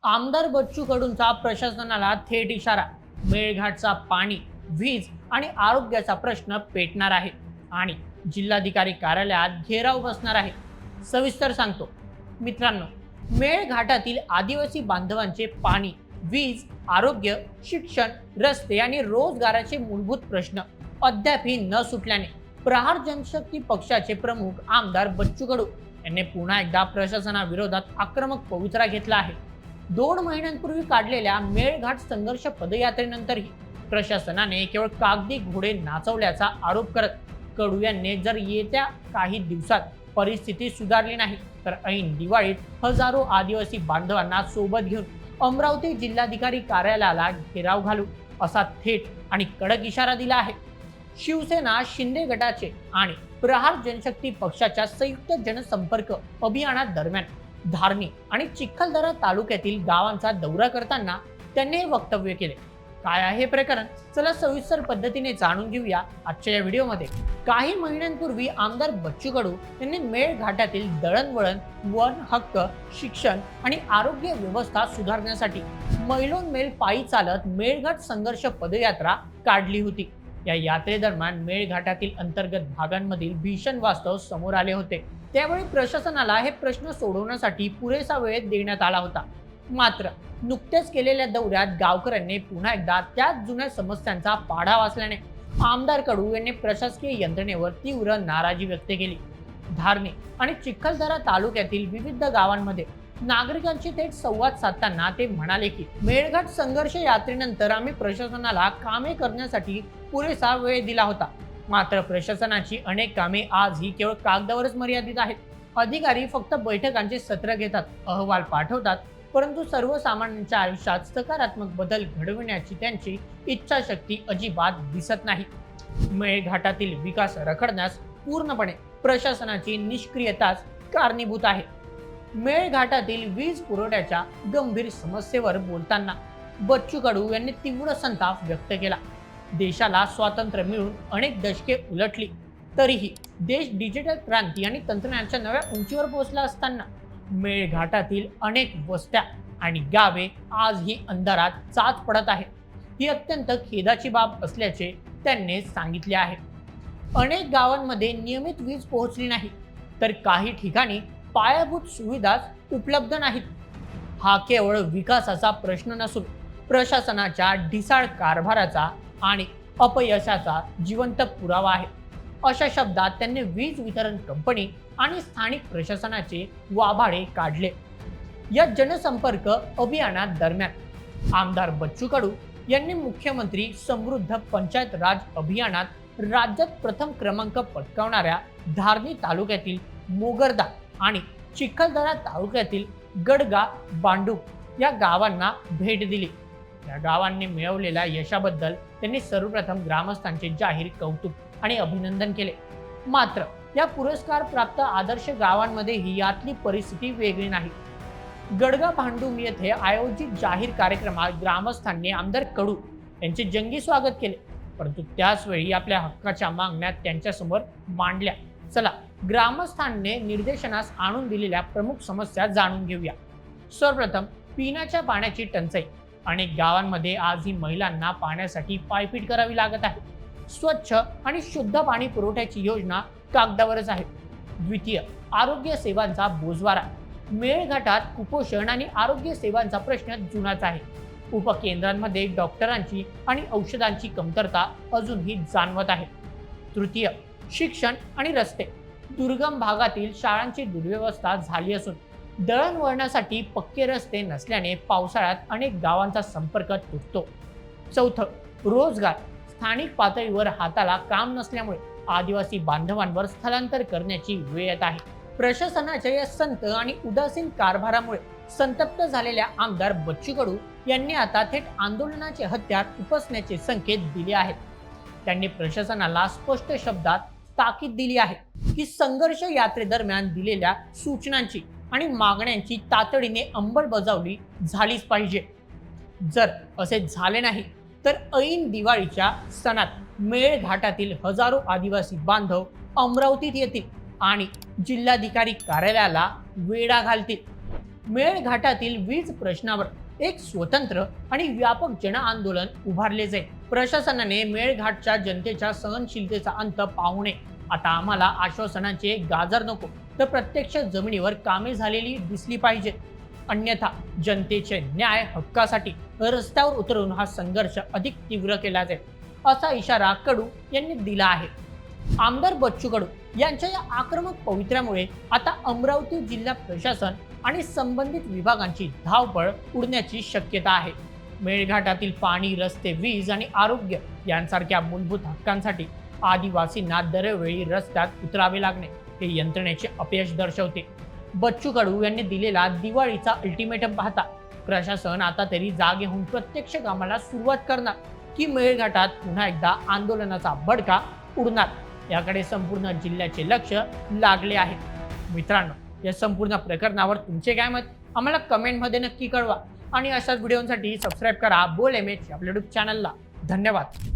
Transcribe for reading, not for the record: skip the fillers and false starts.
आमदार बच्चू कडूंचा प्रशासनाला थेट इशारा। मेळघाटचा पाणी, वीज आणि आरोग्याचा प्रश्न पेटणार आहे आणि जिल्हाधिकारी कार्यालयात घेराव बसणार आहे। सविस्तर सांगतो मित्रांनो, मेळघाटातील आदिवासी बांधवांचे पाणी, वीज, आरोग्य, शिक्षण, रस्ते आणि रोजगाराचे मूलभूत प्रश्न अद्यापही न सुटल्याने प्रहार जनशक्ती पक्षाचे प्रमुख आमदार बच्चू कडू यांनी पुन्हा एकदा प्रशासनाविरोधात आक्रमक पवित्रा घेतला आहे। 2 महिन्यांपूर्वी काढलेल्या मेळघाट संघर्ष पदयात्रेनंतरही प्रशासनाने केवळ कागदी घोडे नाचवल्याचा आरोप करत कडू यांनी जर येत्या काही दिवसात परिस्थिती सुधारली नाही तर ऐन दिवाळीत हजारो आदिवासी बांधवांना सोबत घेऊन अमरावती जिल्हाधिकारी कार्यालयाला घेराव घालू असा थेट आणि कडक इशारा दिला आहे। शिवसेना, शिंदे गटाचे आणि प्रहार जनशक्ती पक्षाच्या संयुक्त जनसंपर्क अभियानादरम्यान धारणी आणि चिखलदरा तालुक्यातील गावांचा दौरा करताना त्यांनी हे वक्तव्य केले। काय आहे हे प्रकरण, चला सविस्तर पद्धतीने जाणून घेऊया आजच्या या व्हिडिओमध्ये। काही महिन्यांपूर्वी आमदार बच्चू कडू यांनी मेळघाटातील दळणवळण, वन हक्क, शिक्षण आणि आरोग्य व्यवस्था सुधारण्यासाठी मैलोनमेल पायी चालत मेळघाट संघर्ष पदयात्रा काढली होती। या यात्रेदरम्यान मेळघाटातील अंतर्गत भागांमधील भीषण वास्तव समोर आले होते। त्यावेळी प्रशासनाला हे प्रश्न सोडवण्यासाठी पुरेसा वेळ देण्यात आला होता। मात्र नुकत्याच केलेल्या दौऱ्यात गावकऱ्यांनी पुन्हा एकदा त्याच जुन्या समस्यांचा पाढा वाचल्याने आमदार कडू यांनी प्रशासकीय यंत्रणेवर तीव्र नाराजी व्यक्त केली। धारणी आणि चिखलदरा तालुक्यातील विविध गावांमध्ये नागरिकांशी थेट संवाद साधताना ते म्हणाले की मेळघाट संघर्ष यात्रेनंतर आम्ही प्रशासनाला कामे करण्यासाठी पुरेसा वेळ दिला होता, मात्र प्रशासनाची अनेक कामे आजही केवळ कागदावरच मर्यादित आहेत। अधिकारी फक्त बैठकांचे सत्र घेतात, अहवाल पाठवतात, परंतु सर्वसामान्यांच्या आयुष्यात सकारात्मक बदल घडविण्याची त्यांची इच्छाशक्ती अजिबात दिसत नाही। मेळघाटातील विकास रखडण्यास पूर्णपणे प्रशासनाची निष्क्रियताच कारणीभूत आहे। मेळघाटातील वीज पुरवठ्याच्या गंभीर समस्येवर बोलताना बच्चू कडू यांनी तीव्र संताप व्यक्त केला। देशाला स्वातंत्र्य मिळून अनेक दशके उलटली तरीही देश डिजिटल क्रांती आणि तंत्रज्ञानाच्या नव्या उंचीवर पोहोचला असताना मेळघाटातील अनेक वस्त्या आणि गावे आजही अंधारात चाच पडत आहेत। ही अत्यंत खेदाची बाब असल्याचे त्यांनी सांगितले आहे। अनेक गावांमध्ये नियमित वीज पोहोचली नाही तर काही ठिकाणी पायाभूत सुविधाच उपलब्ध नाहीत। हा केवळ विकासाचा प्रश्न नसून प्रशासनाच्या ढिसाळ कारभाराचा आणि अपयशाचा जिवंत पुरावा आहे। अशा शब्दात त्यांनी वीज वितरण कंपनी आणि स्थानिक प्रशासनाचे वाभाडे काढले। या जनसंपर्क अभियानात दरम्यान आमदार बच्चू कडू यांनी मुख्यमंत्री समृद्ध पंचायत राज अभियानात राज्यात प्रथम क्रमांक पटकावणाऱ्या धारणी तालुक्यातील मोगरदा आणि चिखलदरा तालुक्यातील गडगा बांडूक या गावांना भेट दिली। या गावांनी मिळवलेल्या यशाबद्दल त्यांनी सर्वप्रथम ग्रामस्थांचे जाहीर कौतुक आणि अभिनंदन केले। मात्र या पुरस्कार प्राप्त आदर्श गावांमध्येही यातली परिस्थिती वेगळी नाही। गडगा भांडूम येथे आयोजित जाहीर कार्यक्रमात ग्रामस्थांनी आमदार कडू यांचे जंगी स्वागत केले, परंतु त्याच वेळी आपल्या हक्काच्या मागण्या त्यांच्यासमोर मांडल्या। चला ग्रामस्थांनी निर्देशनास आणून दिलेल्या प्रमुख समस्या जाणून घेऊया। सर्वप्रथम पिण्याच्या पाण्याची टंचाई। अनेक गावांमध्ये आजही महिलांना पाण्यासाठी पायपीट करावी लागत आहे। स्वच्छ आणि शुद्ध पाणी पुरवठ्याची योजना कागदावरच आहे। द्वितीय, आरोग्य सेवांचा बोजवारा। मेळघाटात कुपोषण आणि आरोग्य सेवांचा प्रश्न जुनाच आहे। उपकेंद्रांमध्ये डॉक्टरांची आणि औषधांची कमतरता अजूनही जाणवत आहे। तृतीय, शिक्षण आणि रस्ते। दुर्गम भागातील शाळांची दुर्व्यवस्था झाली असून दळणवळणासाठी पक्के रस्ते नसल्याने पावसाळ्यात अनेक गावांचा संपर्क तुटतो। चौथं, रोजगार। स्थानिक पातळीवर हाताला काम नसल्यामुळे आदिवासी बांधवांवर स्थलांतर करण्याची वेळ येत आहे। प्रशासनाच्या या संत आणि उदासीन कारभारामुळे संतप्त झालेल्या आमदार बच्चू कडू यांनी आता थेट आंदोलनाचे हत्यार उपसण्याचे संकेत दिले आहेत। त्यांनी प्रशासनाला स्पष्ट शब्दात ताकीद दिली आहे की संघर्ष यात्रेदरम्यान दिलेल्या सूचनांची आणि मागण्यांची तातडीने अंमलबजावणी झालीच पाहिजे। जर असे झाले नाही तर ऐन दिवाळीच्या सणात मेळघाटातील हजारो आदिवासी बांधव अमरावतीत येतील आणि जिल्हाधिकारी कार्यालयाला वेढा घालतील। मेळघाटातील वीज प्रश्नावर एक स्वतंत्र आणि व्यापक जन आंदोलन उभारले जाईल। प्रशासनाने मेळघाटच्या जनतेच्या सहनशीलतेचा अंत पाहू नये। आता आम्हाला आश्वासनांचे गाजर नको, तर प्रत्यक्ष जमिनीवर कामे झालेली दिसली पाहिजेत, अन्यथा जनतेचे न्याय हक्कासाठी रस्त्यावर उतरून हा संघर्ष अधिक तीव्र केला जाईल, असा इशारा कडू यांनी दिला आहे। आमदार बच्चू कडू यांच्या या आक्रमक पवित्र्यामुळे आता अमरावती जिल्हा प्रशासन आणि संबंधित विभागांची धावपळ उडण्याची शक्यता आहे। मेळघाटातील पाणी, रस्ते, वीज आणि आरोग्य यांसारख्या मूलभूत हक्कांसाठी आदिवासींना दरवेळी रस्त्यात उतरावे लागणे हे यंत्रणेचे अपयश दर्शवते। बच्चू कडू यांनी दिलेला दिवाळीचा अल्टिमेटम पाहता प्रशासन आता तरी जागे होऊन प्रत्यक्ष कामाला सुरुवात करणार की मेळघाटात पुन्हा एकदा आंदोलनाचा भडका उडणार, याकडे संपूर्ण जिल्ह्याचे लक्ष लागले आहे। मित्रांनो, या संपूर्ण प्रकरणावर तुमचे काय मत आम्हाला कमेंटमध्ये नक्की कळवा आणि अशाच व्हिडिओसाठी सबस्क्राईब करा बोल एमएच आपल्या यूट्यूब चॅनलला। धन्यवाद।